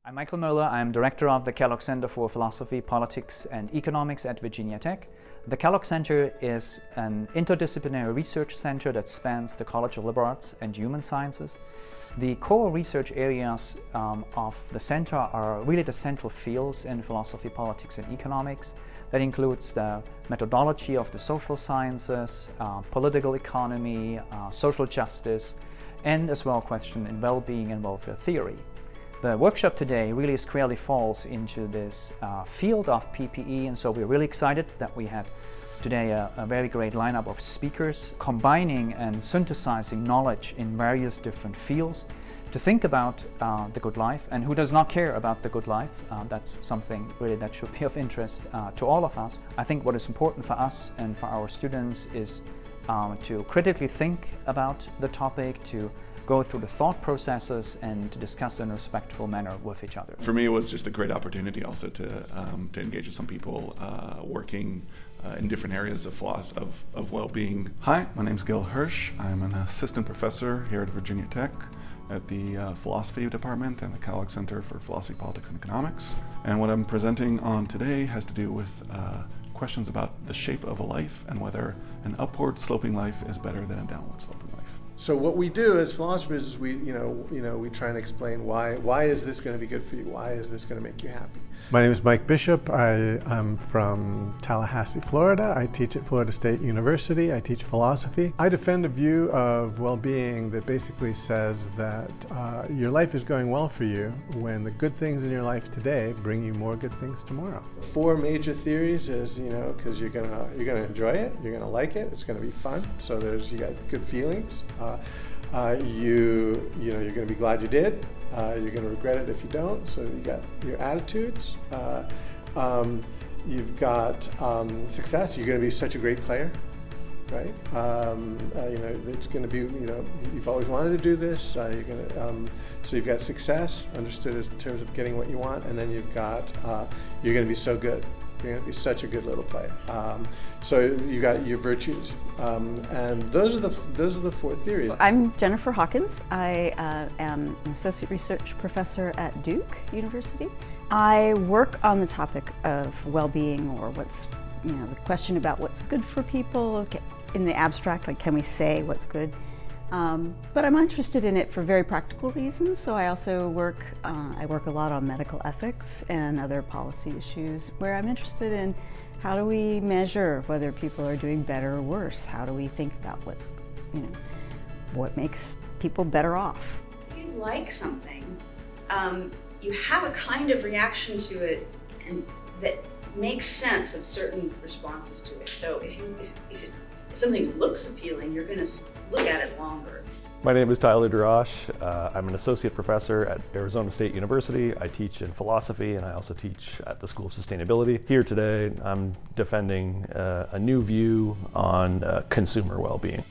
I'm Michael Moeller. I'm director of the Kellogg Center for Philosophy, Politics, and Economics at Virginia Tech. The Kellogg Center is an interdisciplinary research center that spans the College of Liberal Arts and Human Sciences. The core research areas of the center are really the central fields in philosophy, politics, and economics. That includes the methodology of the social sciences, political economy, social justice, and as well question in well-being and welfare theory. The workshop today really squarely falls into this field of PPE, and so we're really excited that we had today a very great lineup of speakers combining and synthesizing knowledge in various different fields to think about the good life. And who does not care about the good life? That's something really that should be of interest to all of us. I think what is important for us and for our students is to critically think about the topic, to go through the thought processes and to discuss in a respectful manner with each other. For me, it was just a great opportunity also to engage with some people working in different areas of well-being. Hi, my name's Gil Hirsch. I'm an assistant professor here at Virginia Tech at the philosophy department and the Kellogg Center for Philosophy, Politics, and Economics. And what I'm presenting on today has to do with questions about the shape of a life and whether an upward sloping life is better than a downward sloping life. So what we do as philosophers is we try and explain why is this going to be good for you? Why is this going to make you happy? My name is Mike Bishop. I'm from Tallahassee, Florida. I teach at Florida State University. I teach philosophy. I defend a view of well-being that basically says that your life is going well for you when the good things in your life today bring you more good things tomorrow. 4 major theories is, because you're gonna enjoy it, you're gonna like it, it's gonna be fun. So you got good feelings. You're gonna be glad you did. You're going to regret it if you don't. So you got your attitudes. You've got success. You're going to be such a great player, right? It's going to be, you've always wanted to do this. So you've got success, understood as in terms of getting what you want, and then you've got you're going to be so good. You're going to be such a good little player. So you got your virtues, and those are the 4 theories. I'm Jennifer Hawkins. I am an associate research professor at Duke University. I work on the topic of well-being, or what's, the question about what's good for people in the abstract, like can we say what's good? But I'm interested in it for very practical reasons. So I also work a lot on medical ethics and other policy issues where I'm interested in how do we measure whether people are doing better or worse? How do we think about what makes people better off? If you like something, you have a kind of reaction to it and that makes sense of certain responses to it. So if something looks appealing, you're going to look at it longer. My name is Tyler Durash. I'm an associate professor at Arizona State University. I teach in philosophy and I also teach at the School of Sustainability. Here today, I'm defending a new view on consumer well-being.